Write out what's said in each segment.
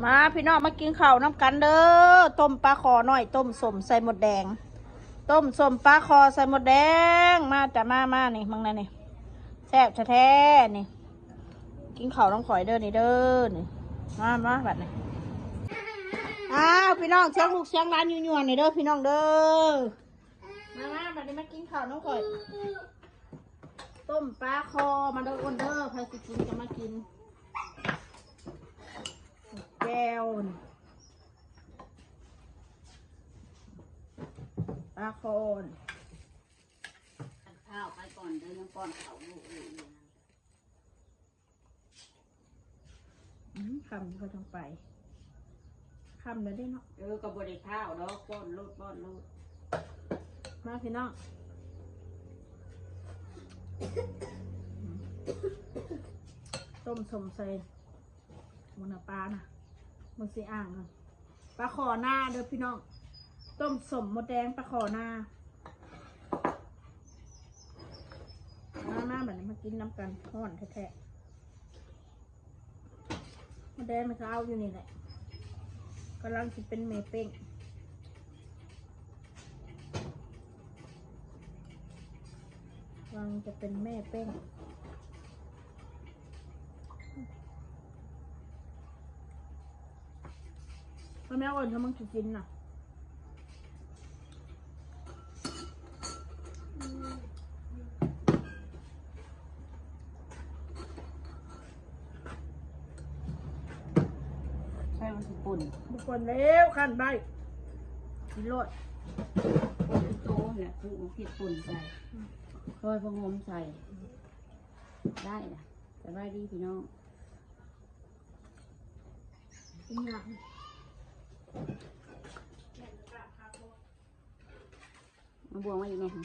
มาพี่น้องมากินข้าวน้ำกันเด้อต้มปลาคอหน่อยต้มสมใส่หมดแดงต้มสมปลาคอใส่หมดแดงมาจะมานี่มังนั่นนี่แซ่บแท้ๆนี่กินข้าวน้ำข่อยเด้อนี่เด้อนี่มาแบบนี้อ้าวพี่น้องเชียงลูกเชียงร้านยั่วๆนี่เด้อพี่น้องเด้อมาแบบนี้มากินข้าวน้ำข่อยต้มปลาคอมาเด้อคนเด้อใครสิกินก็มากินแก้วปลาโคนข้าวไปก่อนเดี๋ยวยังป้อนเขาลูกอยู่คำเขาต้องไปคำแล้วได้เนาะกับบริข้าวเนาะป้อนลูกมาพี่น้องต้มสมใส่มุนปลานะมันสีอ่างปลาขอหน้าเด้อพี่น้องต้มสมมดแดงปลาขอหน้ามาแบบนี้มากินน้ำกันห่อนแท้ๆมดแดงมันจะเอาอยู่นี่แหละกำลังจะเป็นเมเป้งกำลังจะเป็นแม่เป้งพ่อแม่อ่อนทำมังจะกินน่ะใช่มันคือปุ่นบุคคลเร็วขั้นใบกินโลดปุ่นโตเนี่ยคือมันผิดปุ่นใส่ค่อยพะงมใส่ได้นะแต่ได้ดีพี่น้องกินหนังมาบวงมาอยู่ไหนคะ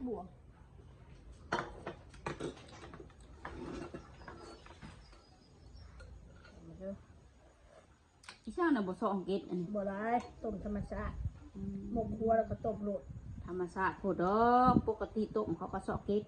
บวงอีช่างน่ะบดซองเกตอันนี้บ่ได้ต้มธรรมชาติหมกบัวแล้วก็ต้มโลดธรรมชาติโคตรดอกปกติต้มเขาก็ซอกเกต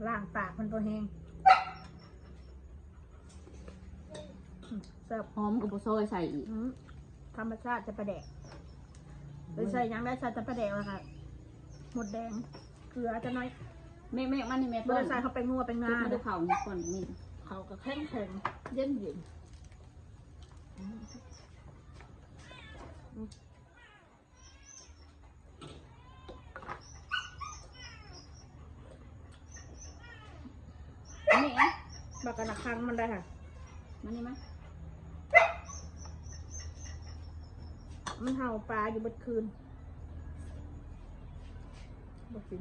ล่างปากมันตัวแห้งแซ่บหอมกับบดซอยใส่อีกธรรมชาติจะประแดกโดยใส่ยังได้ใส่จะประแดกแล้วค่ะหมดแดงเกลือจะน้อยแม่มันนี่แม่เมื่อใส่เขาไปงัวไปงาไม่ได้เผานี่ก่อนนี่เขาก็แข็งเย็นนี่บักกระคังมันได้ค่ะมันนี่มั้ยมันเห่าปลาอยู่บนคืนบนคืน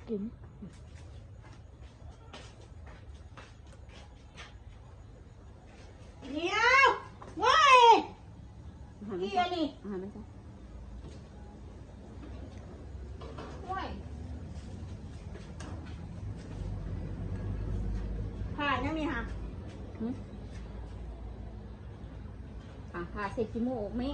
กินเดี๋ยวว้ายเกี่ยนี่ไม่ใช่ว้ายผ่านยังมีค่ะผ่าเสร็จกี่โมงไหม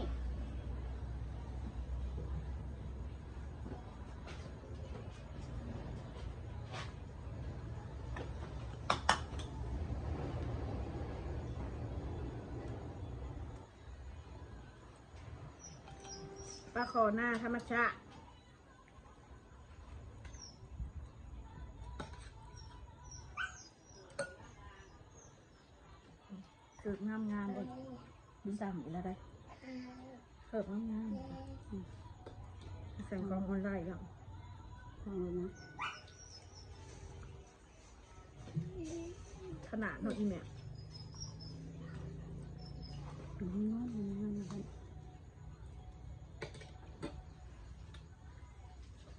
ปลาขอหน้าธรรมชาติเกิดงามเลยดิสั่งอีกแล้วได้เกิดงามใส่กองออนไลน์แล้วฟังเลยนะขนาดน้อยอีเมล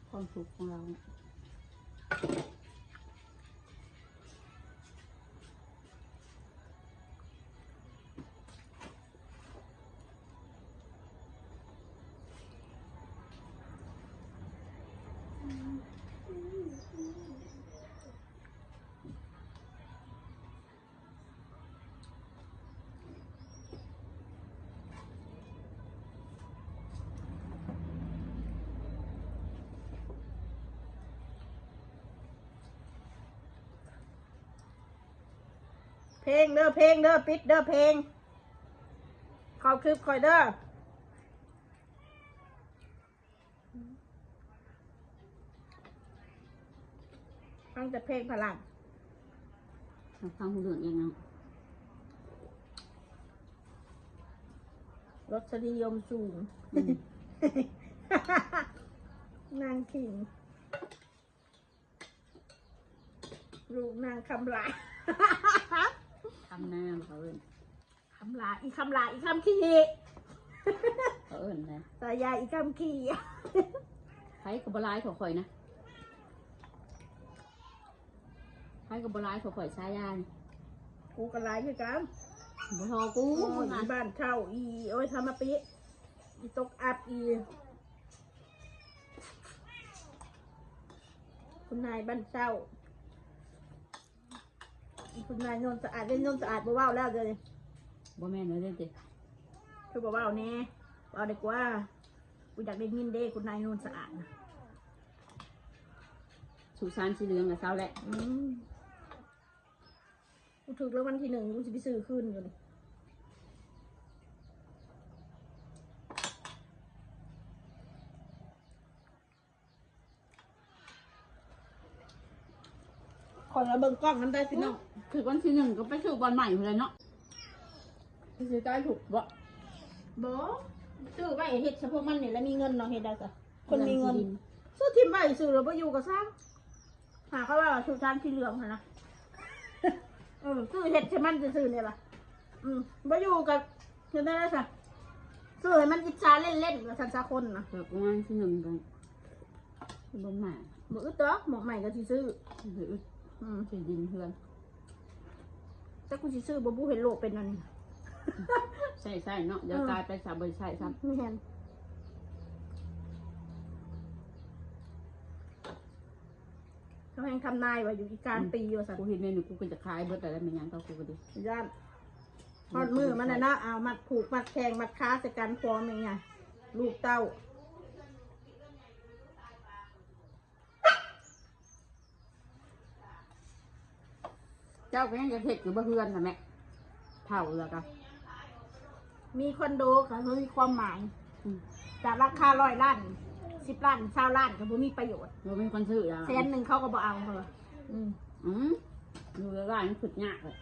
ความสุขของเรา เพลงเด้อเพลงเด้อปิดเด้อเพลงขอบคลิปคอยเด้อฟังแต่เพลงพลัง ฟังหูเดือดยังไง รสนิยมสูง นางขิงลูกนางคำลา ทำหน้าเขาเอิญ คำลาอีคำลาอีคำขี้ เขาเอิญนะ ตายายอีคำขี้ ใช้กับบลายเขาข่อยนะใช้กับบลายเขาข่อยชายาน กูกระไรคือกัน บ่ทอกู อีบ้านเช่าอีโอ้ยทำมาปิอีตกอับอีคุณนายบ้านเช่าอีคุณนายนนท์สะอาดเล่นนนท์สะอาดบ่เว้าแล้วเลย บ่แม่นเลยเด็ด คือบ่เว้าแน่เว้าดีกว่ากูอยากได้ยินเด้คุณนายนนท์สะอาดนะ สุสานสีเหลืองกับเช้าแหละ กูถูกแล้ววันที่1กูจะไปซื้อคืนอยู่นี่คนละเบิ่งกล้องกันได้พี่น้อง คือวันที่1ก็ไปซื้อบอลใหม่เลยเนาะไปซื้อได้ถูกบ่ บ่ซื้อไว้เฮ็ดเฉพาะมันนี่แล้วมีเงินเนาะเฮ็ดได้ซะคนมีเงินซื้อทิมไว้ซื้อแล้วบ่อยู่ก็ซ้ำหาเขาว่าสุสานสีเหลืองหั่นนะ ซื้อเฮ็ดใช่มันซื้อๆเนี่ยล่ะบ่อยู่กับเฮ็ดได้ซะซื้อให้มันอิจฉาเล่นๆว่าซั่นซะคนน่ะ เกิดประมาณที่1กันบอลใหม่ บ่อึดดอกหมอกใหม่ก็สิซื้อ หรือที่ดินเพื่อน แต่กูสิซื้อบ่บูเห็นโลกเป็นนั่นนี่ ใช่เนาะเดี๋ยวกลายไปสาวบริษัทซ้ ไม่เห็นเขาแห่งทำนายว่าอยู่อีกกลางปีว่า ำ ซั่น กูเห็นเมนูกูก็จะขายเบิดแต่ละมันยังต้องกูก็ดี ย่านฮอดมือมันน่ะนะเอามัดผูกมัดแขงมัดขาใส่กันพร้อมอย่างไงลูกเต้า เจ้าก็ยังจะเทศอยู่บ่เพื่อนนะแม่เท่าแล้วกัน มีคอนโดค่ะเขามีความหมายจากราคา100 ล้าน10 ล้าน20 ล้านก็บ่มีประโยชน์ เราเป็นคนซื้อแล้ว 100,000เขาก็บ่เอาเหรอดูแล้วร้านมันสุดยากเลย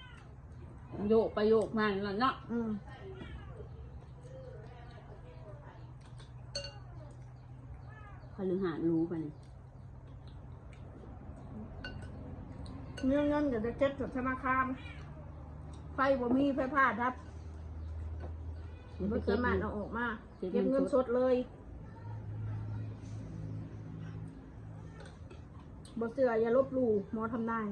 โยกไปโยกมาแล้วเนาะพลือหารู้ไปนี่ เงินก็จะเจ็บจดธนาคารไฟบ่มีไฟผ้าดับ มันสามารถเอาออกมาเก็บเงินสดเลยบ่เสืออย่าลบหลู่หมอทำนาย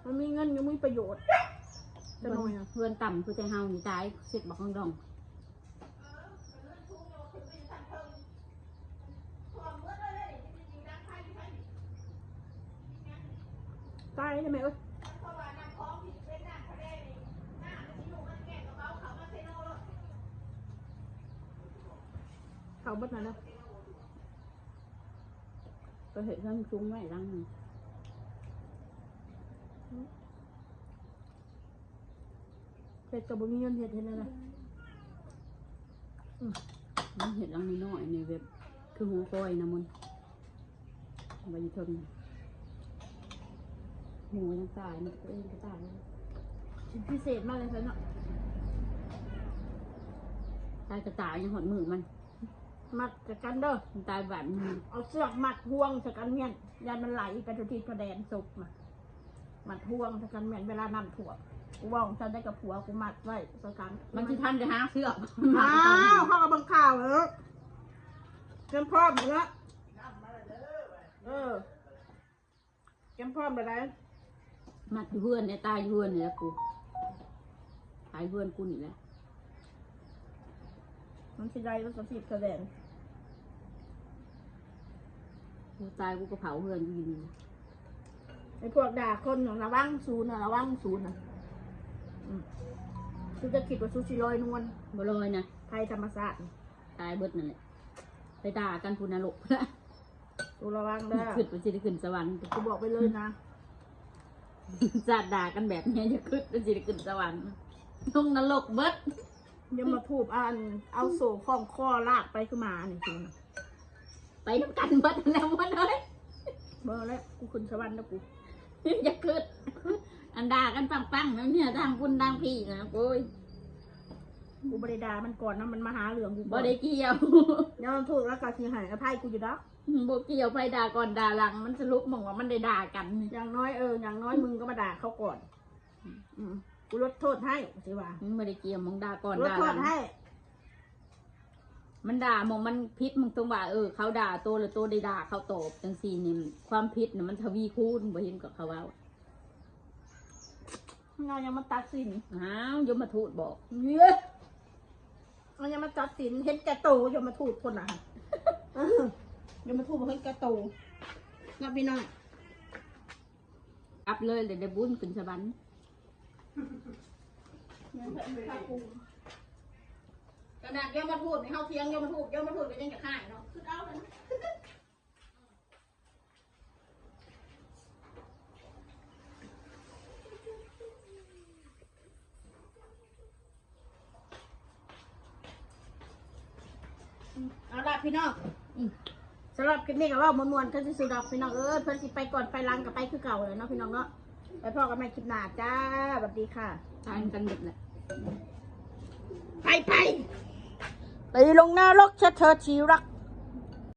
มันมีเงินยังมีประโยชน์จะหน่อยอ่ะ เพื่อนต่ำคือใจเฮานี่ตายเสร็จบอกข้างดอง ตายใช่ไหมเอ้ยเขาบัดนั้นนะ ก็เห็นท่านจุ้งไว้รังหนึ่ง เฮ็ดกับบ่มีเงินเฮ็ดนั่นนะ มันเห็นรังน้อยๆในเว็บคือหัวคอยนะมันใบทนหัวยังตายมันตัวเองก็ตายแล้ว ชิ้นพิเศษมากเลยฉันเนาะ ตายก็ตายยังหอดมือมัน มัดจากกันเด้อ มันตายแบบ เอาเสือกมัดห่วงจากกันเมียนยันมันไหลไปทุกทีกระแดนศพมามัดห่วงจากกันเมียนเวลาน้ำท่วมกูว่าของฉันได้กับผัวกูมัดไว้สักครั้ง มันที่ท่านจะหาเสื้อ อ้าวเขากับบังข่าวเหรอเตรียมพร้อมเหรอเตรียมพร้อมไปไหน มัดเพื่อนเนี่ยตายเพื่อนเนี่ยกูตายเพื่อนกูนี่แหละ มันสิได้แล้วก็สิบกระแดน กูตายกูก็เผาเพื่อนกูอยู่ ไอ้พวกด่าคนของระวังศูนย์นะระวังศูนย์นะคือจะคิดว่าซูชิลอยนวล บ่ลอยนะ ไทยธรรมศาสตร์ ตายเบิดนั่นแหละไปด่ากันพูนรก ตัวระวังเด้อ ขึ้นไปสิได้ขึ้นสวรรค์ กูบอกไปเลยนะ จัดด่ากันแบบนี้จะขึ้นไปสิได้ขึ้นสวรรค์ลงนรกเบิด อย่ามาทูบอันเอาโซ่ข้องข้อลากไปขึ้นมาเนี่ยจริง ไปน้ำกันเบิดแล้ววันเลย เบอร์แล้วกูขึ้นสวรรค์แล้วกู จะขึ้นอันด่ากันปังๆนะเนี่ยทางคุณทางพี่นะโอ้ย กูบริดามันก่อนนะมันมาหาเหลืองกู บ่ได้เกี่ยว อย่ามาทูบแล้วก็คือหายอภัยกูอยู่ดอก บ่เกี่ยวไปด่าก่อนด่าหลังมันสรุปมองว่ามันได้ด่ากัน อย่างน้อยอย่างน้อยมึงก็มาด่าเขาก่อนกูลดโทษให้สิว่า มันไม่ได้เกี่ยวมองด่าก่อน ลด ด่า โท หลั ษ ง ให้ มันด่ามองมันพิษมึงตรงว่าเขาด่าตัวหรือตัวได้ด่าเขาตอบจังสี่นี่ความพิษเนี่ยมันทวีคูณบ่เห็นกับเขาว่า เรายังมาตัดสิน อ้าวยมทูตบอก เยอะเรายังมาตัดสินเห็นแก่โตอย่ามาทูดคนน่ะอย่ามาทูดบอกเห็นแก่โตนะพี่น้อง อัพเลยเดี๋ยวได้บุญขึ้นสวรรค์ กระดาษย่อมาทูดในเฮาเทียงย่อมาทูดก็ยังจะขายเนาะคือเอาเลยนะเอาละพี่น้องสำหรับคลิปนี้ก็ว่ามวนๆกันที่สุดดอกพี่น้องเพิ่นสิไปก่อนไปหลังกับไปคือเก่าเลยเนาะพี่น้องเนาะไปพ่อกันใหม่คลิปหน้าจ้าสวัสดีค่ะ ทานกันหมดแหละ ไปลงนรกเธอชีรัก